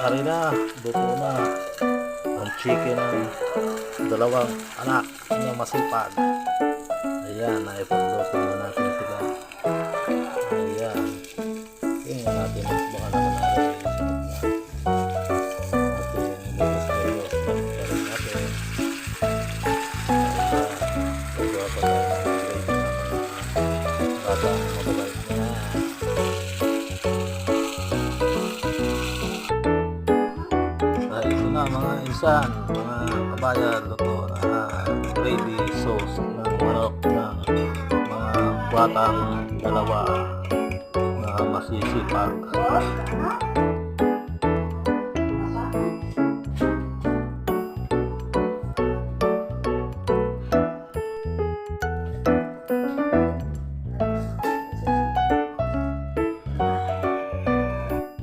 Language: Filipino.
Ari na, luto na ang chicken ng dalawang anak ng masipag. Ayan, naipagluto na natin sila. Ayan. Tingnan natin, baka naman natin ating lutos-lutos. Balik natin. Gagawa pa tayo ng gravy ng batang mababait na. Ito na mga insan, mga kabayan, luto na gravy sauce ng manok ng mga batang dalawa na masisipag.